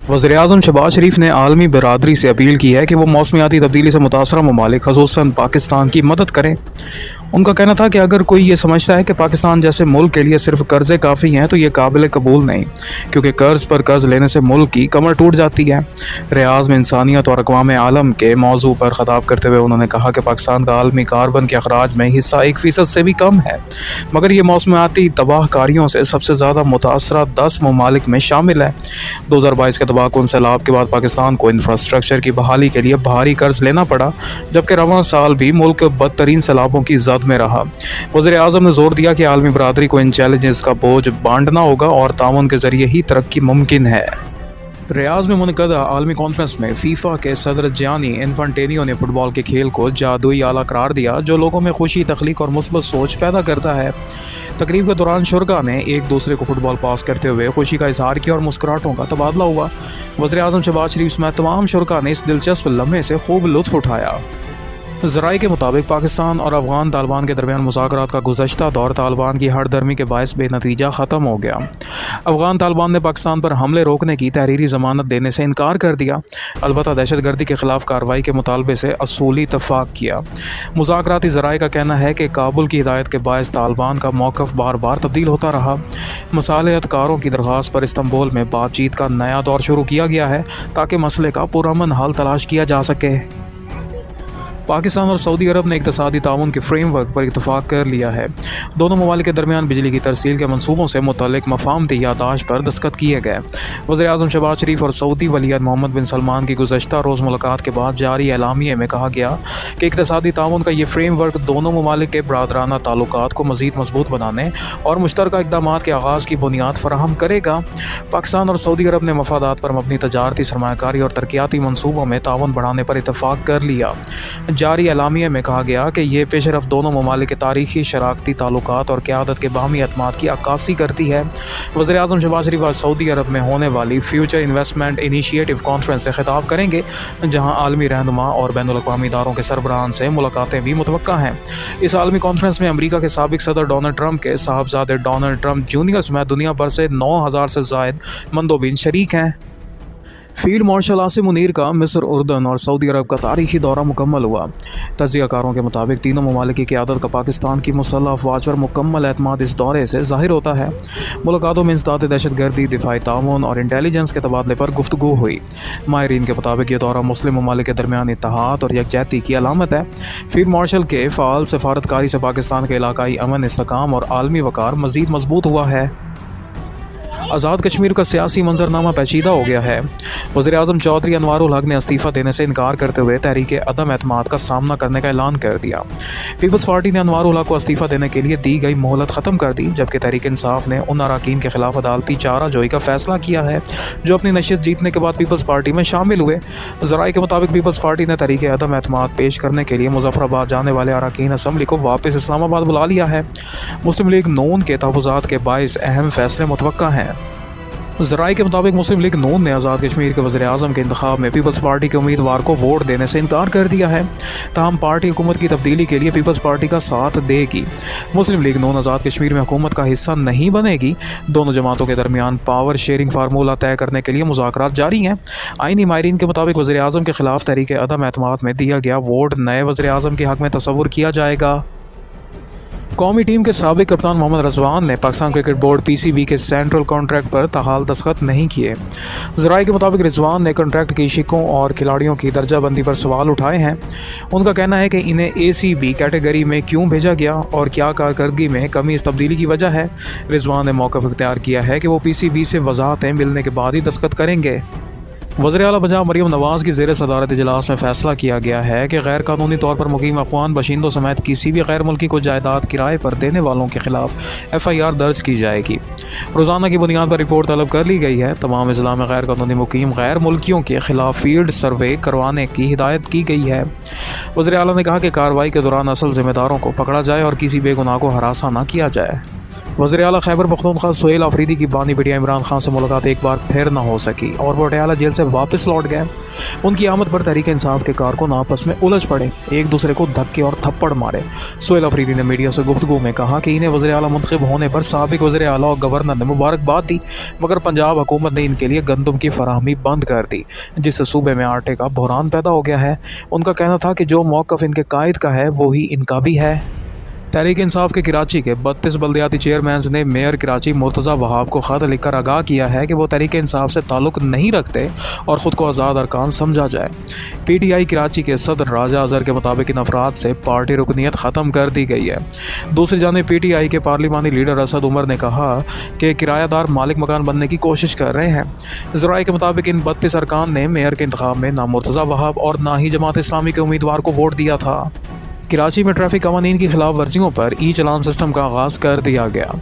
वज़ीर-ए-आज़म शहबाज शरीफ ने आलमी बरादरी से अपील की है कि वो मौसमियाती तब्दीली से मुतासरा ममालिक ख़ुसूसन पाकिस्तान की मदद करें। उनका कहना था कि अगर कोई ये समझता है कि पाकिस्तान जैसे मुल्क के लिए सिर्फ कर्ज़े काफ़ी हैं तो ये काबिल कबूल नहीं, क्योंकि कर्ज़ पर कर्ज़ लेने से मुल्क की कमर टूट जाती है। रियाज़ में इंसानियत और अक़वाम आलम के मौजू पर ख़िताब करते हुए उन्होंने कहा कि पाकिस्तान का आलमी कार्बन के अखराज में हिस्सा 1% से भी कम है, मगर ये मौसमियाती तबाहकारियों से सबसे ज़्यादा मुतासरा 10 ममालिक में शामिल है। 2022 के तबाहकुन सैलाब के बाद पाकिस्तान को इंफ्रास्ट्रक्चर की बहाली के लिए भारी कर्ज लेना पड़ा, जबकि रवां साल भी मुल्क बदतरीन सैलाबों की जद में रहा। वज़ीर-ए-आज़म ने जोर दिया कि आलमी बरादरी को इन चैलेंजेस का बोझ बांटना होगा और ताउन के जरिए ही तरक्की मुमकिन है। रियाज में मुनक़दा आलमी कॉन्फ्रेंस में फीफा के सदर जियानी इन्फांटिनो ने फुटबॉल के खेल को जादुई आला करार दिया, जो लोगों में खुशी, तख्लीक और मुस्बत सोच पैदा करता है। तकरीब के दौरान शुरका ने एक दूसरे को फुटबॉल पास करते हुए खुशी का इजहार किया और मुस्कुराहटों का तबादला हुआ। वज़ीर-ए-आज़म शहबाज शरीफ समेत तमाम शुरका ने इस दिलचस्प लम्हे से खूब लुत्फ़ उठाया। ज़राए के मुताबिक पाकिस्तान और अफ़गान तालिबान के दरमियान मुज़ाकरात का गुज़श्ता दौर तालिबान की हरदर्मी के बायस बेनतीजा ख़त्म हो गया। अफ़गान तालिबान ने पाकिस्तान पर हमले रोकने की तहरीरी ज़मानत देने से इनकार कर दिया, अलबत्ता दहशतगर्दी के ख़िलाफ़ कार्रवाई के मुतालबे से असूली इत्तफ़ाक़ किया। मुज़ाकराती ज़राए का कहना है कि काबुल की हिदायत के बायस तालिबान का मौक़िफ़ बार बार तब्दील होता रहा। मसालेहतकारों की दरख्वास्त पर इस्तांबुल में बातचीत का नया दौर शुरू किया गया है ताकि मसले का पुरअमन हल तलाश किया जा सके। पाकिस्तान और सऊदी अरब ने इक़्तिसादी ताउन के फ्रेम वर्क पर इत्तफ़ाक़ कर लिया है। दोनों ममालिक के दरमियान बिजली की तरसील के मनसूबों से मुतल्लिक़ मफ़ाहमती याददाश्त पर दस्तखत किए गए। वज़ीर-ए-आज़म शहबाज शरीफ और सऊदी वलीअहद मोहम्मद बिन सलमान की गुज़श्ता रोज़ मुलाकात के बाद जारी एलामिये में कहा गया कि इक़्तिसादी ताउन का ये फ्रेम वर्क दोनों ममालिक के बरादराना ताल्लुकात को मज़ीद मजबूत बनाने और मुश्तरका इक़दामात के आगाज़ की बुनियाद फराहम करेगा। पाकिस्तान और सऊदी अरब ने मफादात पर मबनी तजारती सरमायाकारी और तरक्याती मनसूबों में ताउन बढ़ाने पर इत्तफ़ाक़ कर लिया। जारी एलामिया में कहा गया कि ये पेशरफ़्त दोनों ममालिक के तारीख़ी शराकती ताल्लुकात और क़यादत के बाहमी एतमाद की अक्कासी करती है। वज़ीर-ए-आज़म शहबाज शरीफ आज सऊदी अरब में होने वाली फ्यूचर इन्वेस्टमेंट इनिशिएटिव कॉन्फ्रेंस से खिताब करेंगे, जहाँ आलमी रहनुमा और बैनुल-अक़वामी इदारों के सरबराहान से मुलाकातें भी मुतवक्का हैं। इस आलमी कॉन्फ्रेंस में अमरीका के साबिक़ सदर डोनाल्ड ट्रंप के साहबजादे डोनाल्ड ट्रंप जूनियर समेत दुनिया भर से 9,000 से ज़ायद मंदोबीन शरीक हैं। फील्ड मार्शल आसिम मुनीर का मिस्र, उर्दन और सऊदी अरब का तारीख़ी दौरा मुकम्मल हुआ। तज्ज़ियाकारों के मुताबिक तीनों ममालिक की क़यादत का पाकिस्तान की मुसल्लह अफ़वाज पर मुकम्मल एतमाद इस दौरे से ज़ाहिर होता है। मुलाकातों में इंसदाद दहशतगर्दी, दिफाई ताउन और इंटेलिजेंस के तबादले पर गुफ्तगू हुई। माहिरीन के मुताबिक ये दौरा मुस्लिम ममालिक के दरमियान इत्तेहाद और यकजहती की अलामत है। फील्ड मार्शल के फ़ाल सफारतकारी से पाकिस्तान के इलाकाई अमन, इस्तेहकाम और आलमी वक़ार मज़ीद मजबूत हुआ है। आज़ाद कश्मीर का सियासी मंजरनामा पेचीदा हो गया है। वज़ीर-ए-आज़म चौधरी अनवारुल हक ने इस्तीफ़ा देने से इनकार करते हुए तहरीक अदम एतमाद का सामना करने का ऐलान कर दिया। पीपल्स पार्टी ने अनवारुल हक को इस्तीफ़ा देने के लिए दी गई मोहलत ख़त्म कर दी, जबकि तहरीक इंसाफ ने उन अरकान के खिलाफ अदालती चाराजोई का फैसला किया है जो अपनी नशिस्त जीतने के बाद पीपल्स पार्टी में शामिल हुए। ज़राए के मुताबिक पीपल्स पार्टी ने तहरीक अदम एतमाद पेश करने के लिए मुज़फ़्फ़राबाद जाने वाले अरकान असम्बली को वापस इस्लामाबाद बुला लिया है। मुस्लिम लीग नून के तहफ़्फ़ुज़ात के बाइस अहम फैसले मुतवक्का हैं। ज़राए के मुताबिक मुस्लिम लीग नून ने आज़ाद कश्मीर के वज़ीर-ए-आज़म के इंतखाब में पीपल्स पार्टी के उम्मीदवार को वोट देने से इनकार कर दिया है। ताहम पार्टी हुकूमत की तब्दीली के लिए पीपल्स पार्टी का साथ देगी। मुस्लिम लीग नून आज़ाद कश्मीर में हुकूमत का हिस्सा नहीं बनेगी। दोनों जमातों के दरमियान पावर शेयरिंग फार्मूला तय करने के लिए मुज़ाकरात जारी हैं। आईनी माहिरीन के मुताबिक वज़ीर-ए-आज़म के खिलाफ तहरीक अदम एतमाद में दिया गया वोट नए वज़ीर-ए-आज़म के हक़ में तसव्वुर किया जाएगा। कौमी टीम के साबिक़ कप्तान मोहम्मद रिजवान ने पाकिस्तान क्रिकेट बोर्ड PCB के सेंट्रल कॉन्ट्रैक्ट पर ताहाल दस्तखत नहीं किए। ज़राए के मुताबिक रिजवान ने कॉन्ट्रैक्ट की शिकों और खिलाड़ियों की दर्जाबंदी पर सवाल उठाए हैं। उनका कहना है कि इन्हें ACB कैटेगरी में क्यों भेजा गया और क्या कारकर्दगी में कमी इस तब्दीली की वजह है। रिजवान ने मौक़िफ़ इख्तियार किया है कि वो PCB से वज़ाहतें मिलने के बाद ही दस्तखत करेंगे। वज़ीर आला पंजाब मरीम नवाज़ की ज़ेर सदारत इजलास में फ़ैसला किया गया है कि गैर कानूनी तौर पर मुकीम अफ़गान बाशिंदों समेत किसी भी गैर मुल्की को जायदाद किराए पर देने वालों के ख़िलाफ़ FIR दर्ज की जाएगी। रोज़ाना की बुनियाद पर रिपोर्ट तलब कर ली गई है। तमाम अज़ला में गैर कानूनी मुकीम गैर मुल्कियों के ख़िलाफ़ फील्ड सर्वे करवाने की हिदायत की गई है। वज़ीर आला ने कहा कि कार्रवाई के दौरान असल ज़िम्मेदारों को पकड़ा जाए और किसी बेगुनाह को हरासा न किया जाए। वज़ीर आला खैबर पख्तूनख्वा सुहेल आफरीदी की बानी बिटिया इमरान खान से मुलाकात एक बार फिर न हो सकी और वो पटियाला जेल से वापस लौट गए। उनकी आमद पर तहरीक इंसाफ के कारकुन आपस में उलझ पड़े, एक दूसरे को धक्के और थप्पड़ मारे। सुहेल आफरीदी ने मीडिया से गुफ्तगू में कहा कि इन्हें वज़ीर आला मुंतखब होने पर साबिक वज़ीर आला और गवर्नर ने मुबारकबाद दी, मगर पंजाब हुकूमत ने इनके लिए गंदम की फराहमी बंद कर दी, जिससे सूबे में आटे का बहरान पैदा हो गया है। उनका कहना था कि जो मौक़िफ़ इनके कायद का है वही इनका भी है। तहरीक इंसाफ के कराची के 32 बल्दियाती चेयरमैन ने मेयर कराची मुर्तज़ा वहाब को ख़त लिखकर आगाह किया है कि वो तहरीक इंसाफ से ताल्लुक़ नहीं रखते और ख़ुद को आज़ाद अरकान समझा जाए। PTI कराची के सदर राजा अज़हर के मुताबिक इन अफराद से पार्टी रुकनीत ख़त्म कर दी गई है। दूसरी जानिब PTI के पार्लिमानी लीडर असद उमर ने कहा कि किरायादार मालिक मकान बनने की कोशिश कर रहे हैं। ज़राए के मुताबिक इन 32 अरकान ने मेयर के इंतखाब में ना मुर्तज़ा वहाब और ना ही जमात इस्लामी के उम्मीदवार को वोट दिया था। कराची में ट्रैफिक कवानीन की खिलाफ वर्जियों पर चालान सिस्टम का आगाज़ कर दिया गया।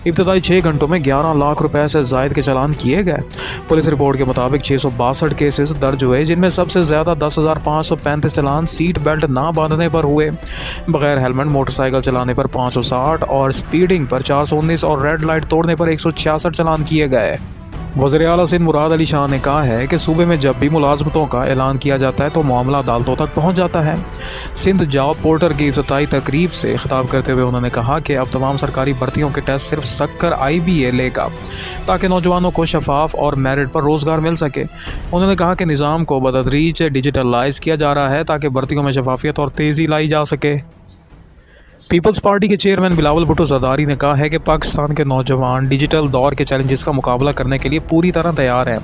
इब्तदाई 6 घंटों में 11 लाख रुपए से ज़ायद के चालान किए गए। पुलिस रिपोर्ट के मुताबिक 662 केसेस दर्ज हुए, जिनमें सबसे ज़्यादा 10,535 चालान सीट बेल्ट ना बांधने पर हुए, बगैर हेलमेट मोटरसाइकिल चलाने पर 560 और स्पीडिंग पर 419 और रेड लाइट तोड़ने पर 166 चालान किए गए। वज़ीर आला सिंध मुराद अली शाह ने कहा है कि सूबे में जब भी मुलाजमतों का ऐलान किया जाता है तो मामला अदालतों तक पहुँच जाता है। सिंध जॉब पोर्टल की इफ्तिताई तकरीब से खिताब करते हुए उन्होंने कहा कि अब तमाम सरकारी भर्तियों के टेस्ट सिर्फ सक्कर IBA लेगा, ताकि नौजवानों को शफाफ और मेरिट पर रोज़गार मिल सके। उन्होंने कहा कि निज़ाम को बतदरीज डिजिटलाइज किया जा रहा है ताकि भर्तियों में शफाफियत और तेज़ी लाई जा सके। पीपल्स पार्टी के चेयरमैन बिलावल भुट्टो ज़रदारी ने कहा है कि पाकिस्तान के नौजवान डिजिटल दौर के चैलेंजेस का मुकाबला करने के लिए पूरी तरह तैयार हैं।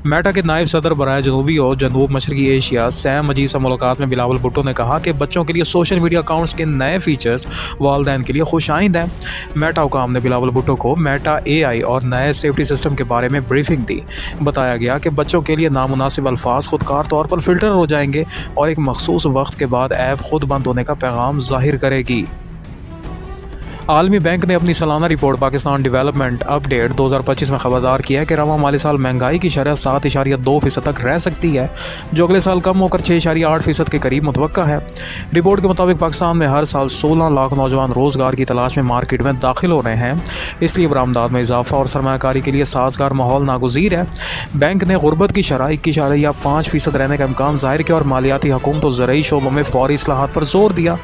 मेटा के नायब सदर बराए जनूबी और जनूब मशरकी एशिया सैम मजीद से मुलाकात में बिलावल भुट्टो ने कहा कि बच्चों के लिए सोशल मीडिया अकाउंट्स के नए फीचर्स वालिदैन के लिए खुशाइंद हैं। मेटा हुकाम ने बिलावल भुट्टो को मेटा AI और नए सेफ्टी सिस्टम के बारे में ब्रीफिंग दी। बताया गया कि बच्चों के लिए नामुनासिब अल्फाज खुदकार तौर पर फ़िल्टर हो जाएंगे और एक मखसूस वक्त के बाद ऐप खुद बंद होने का पैगाम ज़ाहिर करेगी। आलमी बैंक ने अपनी सालाना रिपोर्ट पाकिस्तान डेवलपमेंट अपडेट 2025 में खबरदार किया है कि रवां माली साल महंगाई की शरह 7.2% तक रह सकती है, जो अगले साल कम होकर 6.8% के करीब मुतवक्का है। रिपोर्ट के मुताबिक पाकिस्तान में हर साल 16 लाख नौजवान रोज़गार की तलाश में मार्केट में दाखिल हो रहे हैं, इसलिए बरामदात में इजाफा और सरमायाकारी के लिए साजगार माहौल नागुज़ीर है। बैंक ने गुर्बत की शरह 21.5% रहने का इम्कान ज़ाहिर किया और मालियाती हुकूमत और ज़रई शोबों में फौरी इस्लाहात पर जोर दिया।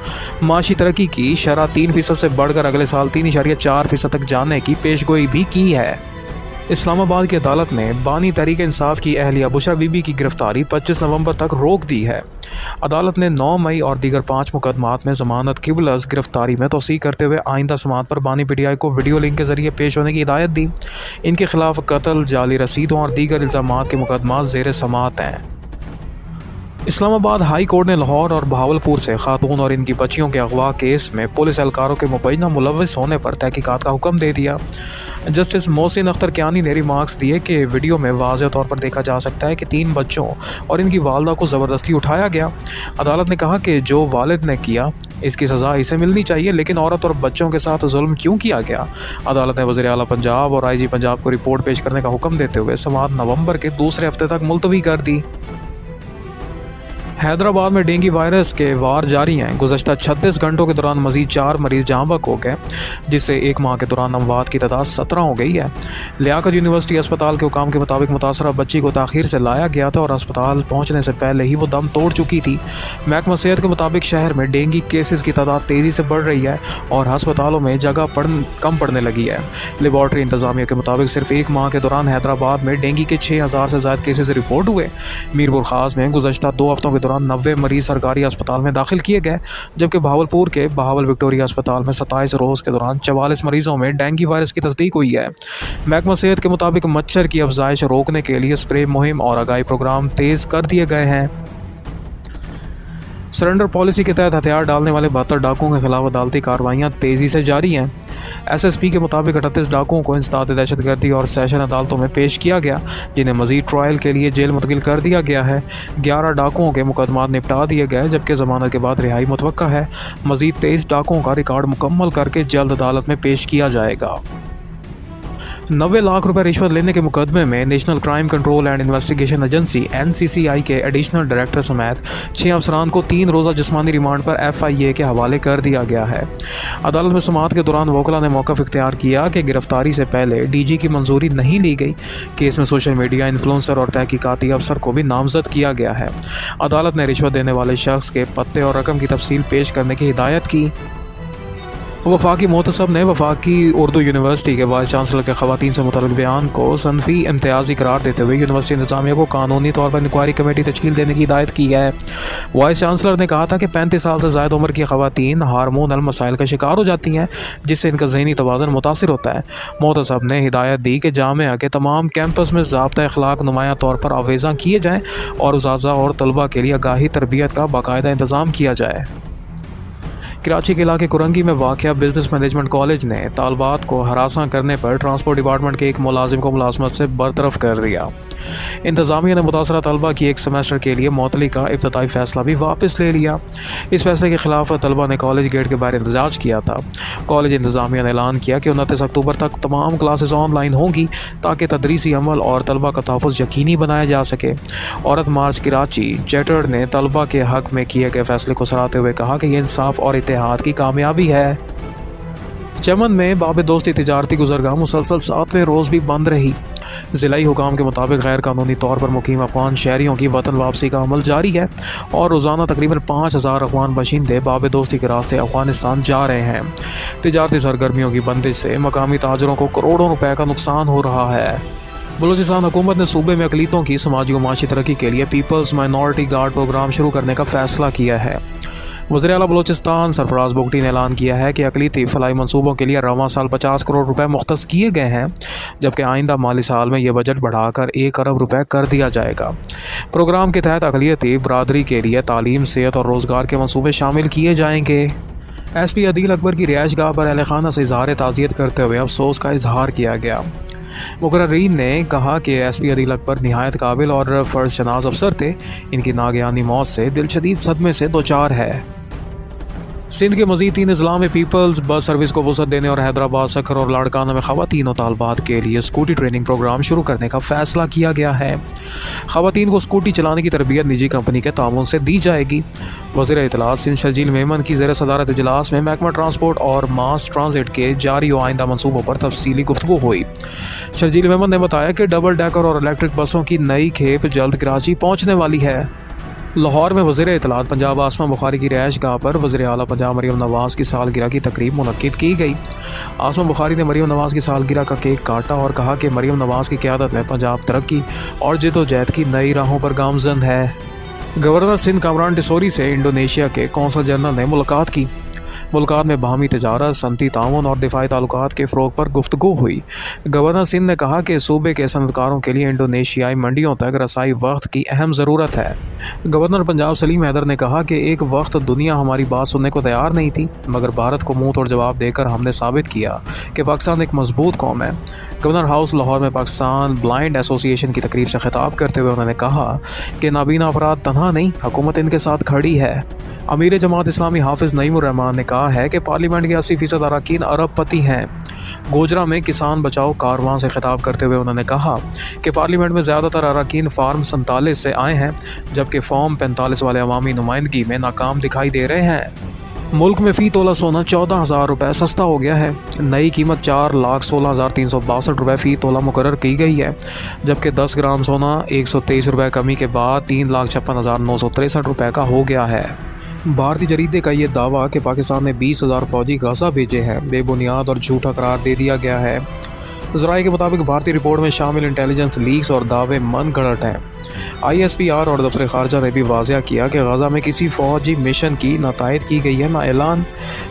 माशी तरक्की की शरह 3% से बढ़कर अगले साल 3.4% तक जाने की पेशगोई भी की है। इस्लामाबाद की अदालत ने बानी तहरीक इंसाफ की अहलिया बुशरा बीबी की गिरफ्तारी 25 नवंबर तक रोक दी है। अदालत ने 9 मई और दीगर 5 मुकदमात में ज़मानत क़िबलस गिरफ्तारी में तौसीक़ करते हुए आइंदा समाअत पर बानी PTI को वीडियो लिंक के ज़रिए पेश होने की हिदायत दी। इनके खिलाफ कत्ल, जाली रसीदों और दीगर इल्ज़ामात के मुकदमात ज़ेर समाअत हैं। इस्लामाबाद हाई कोर्ट ने लाहौर और बहावलपुर से खातून और इनकी बच्चियों के अगवा केस में पुलिस एहलकारों के मुबैना मुलव्वस होने पर तहकीकात का हुक्म दे दिया। जस्टिस मोहसिन अख्तर कियानी ने रिमार्क्स दिए कि वीडियो में वाज़ेह तौर पर देखा जा सकता है कि 3 बच्चों और इनकी वालदा को ज़बरदस्ती उठाया गया। अदालत ने कहा कि जो वालिद ने किया इसकी सज़ा इसे मिलनी चाहिए, लेकिन औरत और बच्चों के साथ जुल्म क्यों किया गया। अदालत ने वज़ीर आला पंजाब और IG पंजाब को रिपोर्ट पेश करने का हुक्म देते हुए समाअत नवंबर के दूसरे हफ्ते तक मुलतवी कर दी। हैदराबाद में डेंगू वायरस के वार जारी हैं। गुज़श्ता 36 घंटों के दौरान मज़ीद 4 मरीज़ जहाँ बहक हो गए, जिससे एक माह के दौरान अमवात की तादाद 17 हो गई है। लियाकत यूनिवर्सिटी अस्पताल के हुकाम के मुताबिक मुतासरा बच्ची को ताख़ीर से लाया गया था और अस्पताल पहुँचने से पहले ही वो दम तोड़ चुकी थी। महकमा सेहत के मुताबिक शहर में डेंगू केसेस की तादाद तेज़ी से बढ़ रही है और अस्पतालों में जगह कम पड़ने लगी है। लेबॉर्ट्री इंतज़ामिया के मुताबिक सिर्फ एक माह के दौरान हैदराबाद में डेंगू के 6000 से ज़्यादा केसेस रिपोर्ट हुए। मीरपुर ख़ास में गुज़श्ता 2 हफ्तों के दौरान 90 मरीज सरकारी अस्पताल में दाखिल किए गए, जबकि बहावलपुर के बहावल विक्टोरिया अस्पताल में 27 रोज़ के दौरान 44 मरीजों में डेंगू वायरस की तस्दीक हुई है। महकमा सेहत के मुताबिक मच्छर की अफजाइश रोकने के लिए स्प्रे मुहिम और आगाही प्रोग्राम तेज़ कर दिए गए हैं। सरेंडर पॉलिसी के तहत हथियार डालने वाले 72 डाकुओं के खिलाफ अदालती कार्रवाइयाँ तेज़ी से जारी हैं। SSP के मुताबिक 38 डाकुओं को इंसदाद दहशतगर्दी और सेशन अदालतों में पेश किया गया, जिन्हें मजीद ट्रायल के लिए जेल मुंतकिल कर दिया गया है। 11 डाकुओं के मुकदमात निपटा दिए गए, जबकि ज़मानत के बाद रिहाई मुतवक्का है। मजीद 23 डाकुओं का रिकॉर्ड मुकम्मल करके जल्द अदालत में पेश किया जाएगा। 90 लाख रुपए रिश्वत लेने के मुकदमे में national crime control and investigation agency NCCI के एडिशनल डायरेक्टर समेत 6 अफसरान को 3 रोज़ा जिस्मानी रिमांड पर FIA के हवाले कर दिया गया है। अदालत में समाअत के दौरान वकला ने मौक़िफ़ इख्तियार किया कि गिरफ्तारी से पहले DG की मंजूरी नहीं ली गई। केस में सोशल मीडिया इन्फ्लुएंसर और तहकीकाती अफसर को भी नामजद किया गया है। अदालत ने रिश्वत देने वाले शख्स के पत्ते और रकम की तफसील पेश करने की हिदायत की। वफाकी मोहतसब ने वफाकी उर्दू यूनिवर्सिटी के वाइस चांसलर के ख़वातीन से मुतल्लिक़ बयान को सनफ़ी इम्तियाज़ी करार देते हुए यूनिवर्सिटी इंतज़ामिया को कानूनी तौर पर इंक्वायरी कमेटी तश्कील देने की हिदायत की है। वाइस चांसलर ने कहा था कि 35 साल से ज़ायद उम्र की ख़वातीन हार्मोनल मसाइल का शिकार हो जाती हैं, जिससे इनका ज़हनी तवाज़ुन मुतासिर होता है। मोहतसब ने हिदायत दी कि जामिया के तमाम कैंपस में ज़ाब्ता अखलाक नुमाया तौर पर आवेज़ा किए जाएँ और उस्ताज़ा और तलबा के लिए आगाही तरबियत का बाकायदा इंतज़ाम किया जाए। कराची के इलाके कुरंगी में वाक़या बिजनेस मैनेजमेंट कॉलेज ने तालबात को हरासा करने पर ट्रांसपोर्ट डिपार्टमेंट के एक मुलाजिम को मुलाजमत से बरतरफ कर दिया। इंतज़ामिया ने मुतासरा तलबा की एक सेमेस्टर के लिए मुअत्तली का इब्तदाई फ़ैसला भी वापस ले लिया। इस फैसले के खिलाफ तलबा ने कॉलेज गेट के बाहर एहतजाज किया था। कॉलेज इंतज़ामिया ने ऐलान किया कि 29 अक्टूबर तक तमाम क्लासेस ऑनलाइन होंगी ताकि तदरीसी अमल और तलबा का तहफ़्फ़ुज़ यकीनी बनाया जा सके। औरत मार्च कराची चैटर ने तलबा के हक़ में किए गए फैसले को सराहते हुए कहा कि यह इंसाफ और इत्तेहाद की कामयाबी है। चमन में बाब दोस्ती तिजारती गुज़रगाह मुसलसल 7वें रोज़ भी बंद रही। ज़िलाई हुकाम के मुताबिक गैर कानूनी तौर पर मुकीम अफ़गान शहरियों की वतन वापसी का अमल जारी है और रोज़ाना तकरीबन 5000 अफ़गान बशिंदे बाब दोस्ती के रास्ते अफ़गानिस्तान जा रहे हैं। तिजारती सरगर्मियों की बंदिश से मकामी ताजरों को करोड़ों रुपए का नुकसान हो रहा है। बलूचिस्तान हुकूमत ने सूबे में अक़लीतों की समाजी व माशी तरक्की के लिए पीपल्स माइनॉरिटी गार्ड प्रोग्राम शुरू करने का फ़ैसला किया है। वज़ीर आला बलूचिस्तान सरफराज बुगटी ने ऐलान किया है कि अक़लीती फलाई मनसूबों के लिए रवां साल 50 करोड़ रुपए मुख्तस किए गए हैं, जबकि आइंदा माली साल में यह बजट बढ़ाकर 1 अरब रुपए कर दिया जाएगा। प्रोग्राम के तहत अक़लियती बरादरी के लिए तालीम, सेहत और रोज़गार के मनसूबे शामिल किए जाएंगे। SP अदील अकबर की रिहाइश गाह पर अहले खाना से इज़हार ताज़ियत करते हुए अफसोस का इजहार किया गया। मुकर्रीन ने कहा कि SP अदील अकबर निहायत काबिल और फ़र्ज़ शनास अफसर थे। इनकी नागयानी मौत से दिल शदीद सदमे से दोचार है। सिंध के मज़ीद 3 अज़ला में पीपल्स बस सर्विस को वसअत देने और हैदराबाद, सखर और लाड़काना में ख़वातीन और तालबात के लिए स्कूटी ट्रेनिंग प्रोग्राम शुरू करने का फ़ैसला किया गया है। ख़वातीन को स्कूटी चलाने की तरबियत निजी कंपनी के ताउन से दी जाएगी। वज़ीर इत्तलात सिंध शर्जील मेमन की ज़ेर सदारत इजलास में महकमा ट्रांसपोर्ट और मास ट्रांजिट के जारी और आइंदा मनसूबों पर तफसीली गुफ्तगू हुई। शर्जील मेमन ने बताया कि डबल डेकर और इलेक्ट्रिक बसों की नई खेप जल्द कराची पहुँचने वाली है। लाहौर में वज़ीर इत्तलात पंजाब आसमा बुखारी की रिहाइश गाह पर वज़ीर आला पंजाब मरियम नवाज़ की सालगिरह की तकरीब मुनक्किद की गई। आसमा बुखारी ने मरियम नवाज़ की सालगिरह का केक काटा और कहा कि मरियम नवाज़ की क़यादत में पंजाब तरक्की और जद्दोजहद की नई राहों पर गामज़न है। गवर्नर सिंध कामरान डिसोरी से इंडोनेशिया के कौंसल जनरल ने मुलाकात की। मुल्कात में बाहमी तजारत, सनती ताउन और दिफाई ताल्लुकात के फ़रोग़ पर गुफ्तगू हुई। गवर्नर सिंध ने कहा कि सूबे के सनअतकारों के लिए इंडोनेशियाई मंडियों तक रसाई वक्त की अहम ज़रूरत है। गवर्नर पंजाब सलीम हैदर ने कहा कि एक वक्त दुनिया हमारी बात सुनने को तैयार नहीं थी, मगर भारत को मुँह तोड़ जवाब देकर हमने साबित किया कि पाकिस्तान एक मजबूत कौम है। गवर्नर हाउस लाहौर में पाकिस्तान ब्लाइंड एसोसिएशन की तकरीब से खिताब करते हुए उन्होंने कहा कि नाबीना अफराद तनहा नहीं, हुकूमत इनके साथ खड़ी है। अमीर जमात इस्लामी हाफिज़ नईमुर रहमान ने कहा है कि पार्लियामेंट के 80% अरकान अरबपति हैं। गोजरा में किसान बचाओ कारवां से खिताब करते हुए उन्होंने कहा कि पार्लियामेंट में ज़्यादातर अरकान फार्म 47 से आए हैं, जबकि फॉर्म 45 वाले अवामी नुमाइंदगी में नाकाम दिखाई दे रहे हैं। मुल्क में फ़ी तोला सोना 14,000 रुपये सस्ता हो गया है। नई कीमत 4,16,362 रुपये फ़ी तोला मुकर्रर की गई है, जबकि 10 ग्राम सोना 123 रुपये कमी के बाद 3,56,963 रुपये का हो गया है। भारतीय जरीदे का ये दावा कि पाकिस्तान ने 20,000 फ़ौजी गाज़ा भेजे हैं बेबुनियाद और झूठा करार दे दिया गया है। ज़राए के मुताबिक भारतीय रिपोर्ट में शामिल इंटेलिजेंस लीक्स और दावे मन गढ़ंट हैं। ISPR और दफ्तर ख़ारजा ने भी वाज़िया किया कि गाज़ा में किसी फ़ौजी मिशन की ना तायद की गई है ना ऐलान।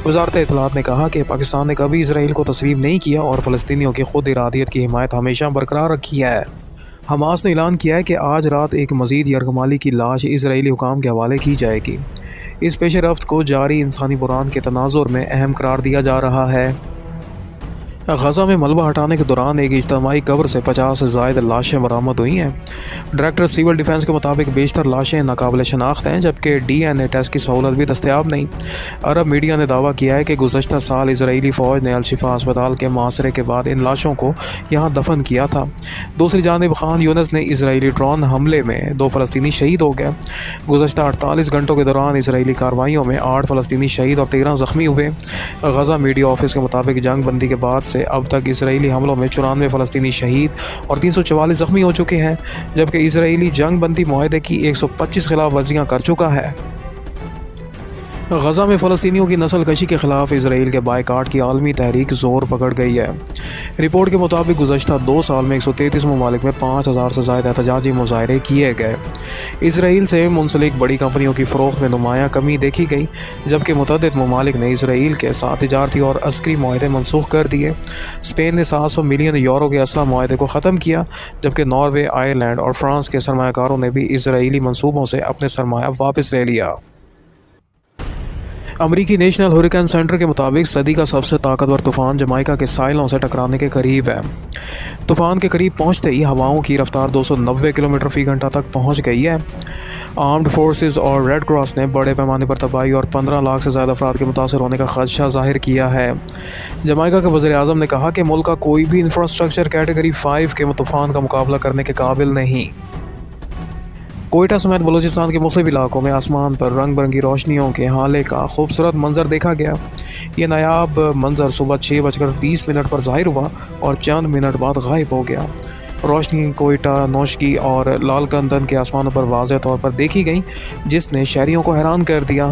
वज़ारत इत्तलात ने कहा कि पाकिस्तान ने कभी इसराइल को तस्लीम नहीं किया और फ़लस्तीनियों की खुद इरादियत की हिमायत हमेशा बरकरार रखी है। हमास ने ऐलान किया है कि आज रात एक मज़ीद यरगमाली की लाश इसराइली हुकाम के हवाले की जाएगी। इस पेश रफ्त को जारी इंसानी बुरान के तनाजुर में अहम करार दिया जा रहा है। गाज़ा में मलबा हटाने के दौरान एक इज्तिमाई कब्र से 50 से ज़ायद लाशें बरामद हुई हैं। ڈائریکٹر سول ڈیفنس کے مطابق بیشتر لاشیں ناقابل شناخت ہیں، جبکہ ڈی این اے ٹیسٹ کی سہولت بھی دستیاب نہیں۔ عرب میڈیا نے دعویٰ کیا ہے کہ گزشتہ سال اسرائیلی فوج نے الشفا اسپتال کے محاصرے کے بعد ان لاشوں کو یہاں دفن کیا تھا۔ دوسری جانب خان یونس نے اسرائیلی ڈرون حملے میں 2 فلسطینی شہید ہو گئے۔ گزشتہ 48 گھنٹوں کے دوران اسرائیلی کارروائیوں میں 8 فلسطینی شہید اور 13 زخمی ہوئے۔ غزہ میڈیا آفس کے مطابق جنگ بندی کے بعد سے اب تک اسرائیلی حملوں میں 94 فلسطینی شہید اور 344 زخمی ہو چکے ہیں، جبکہ اسرائیلی جنگ بندی معاہدے کی 125 خلاف ورزیاں کر چکا ہے۔ غزہ میں فلسطینیوں کی نسل کشی کے خلاف اسرائیل کے بائیکاٹ کی عالمی تحریک زور پکڑ گئی ہے۔ رپورٹ کے مطابق گزشتہ 2 سال میں 133 ممالک میں 5000 سے زائد احتجاجی مظاہرے کیے گئے۔ اسرائیل سے منسلک بڑی کمپنیوں کی فروخت میں نمایاں کمی دیکھی گئی، جبکہ متعدد ممالک نے اسرائیل کے ساتھ تجارتی اور عسکری معاہدے منسوخ کر دیے۔ اسپین نے 700 ملین یورو کے اسلحہ معاہدے کو ختم کیا، جبکہ ناروے، آئرلینڈ اور فرانس کے سرمایہ کاروں نے بھی اسرائیلی منصوبوں سے اپنے سرمایہ واپس لے لیا۔ امریکی نیشنل ہریکین سینٹر کے مطابق صدی کا سب سے طاقتور طوفان جمائکا کے ساحلوں سے ٹکرانے کے قریب ہے۔ طوفان کے قریب پہنچتے ہی ہواؤں کی رفتار 290 کلومیٹر فی گھنٹہ تک پہنچ گئی ہے۔ آرمڈ فورسز اور ریڈ کراس نے بڑے پیمانے پر تباہی اور 15 لاکھ سے زیادہ افراد کے متاثر ہونے کا خدشہ ظاہر کیا ہے۔ جمائکا کے وزیر اعظم نے کہا کہ ملک کا کوئی بھی انفراسٹرکچر کیٹیگری 5 کے طوفان کا مقابلہ کرنے کے قابل نہیں۔ کوئٹہ سمیت بلوچستان کے مختلف علاقوں میں آسمان پر رنگ برنگی روشنیوں کے ہالے کا خوبصورت منظر دیکھا گیا۔ یہ نایاب منظر صبح 6:20 پر ظاہر ہوا اور چند منٹ بعد غائب ہو گیا۔ روشنی کوئٹہ، نوشکی اور لال کندن کے آسمانوں پر واضح طور پر دیکھی گئی، جس نے شہریوں کو حیران کر دیا۔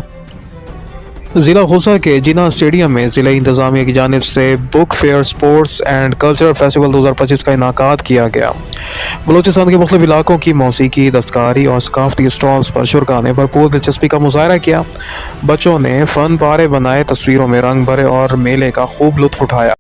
ضلع خوصہ کے جناح اسٹیڈیم میں ضلعی انتظامیہ کی جانب سے book fair, sports and cultural festival 2025 کا انعقاد کیا گیا۔ بلوچستان کے مختلف علاقوں کی موسیقی، دستکاری اور ثقافتی اسٹالز پر شرکاء نے بھرپور دلچسپی کا مظاہرہ کیا۔ بچوں نے فن پارے بنائے، تصویروں میں رنگ بھرے اور میلے کا خوب لطف اٹھایا۔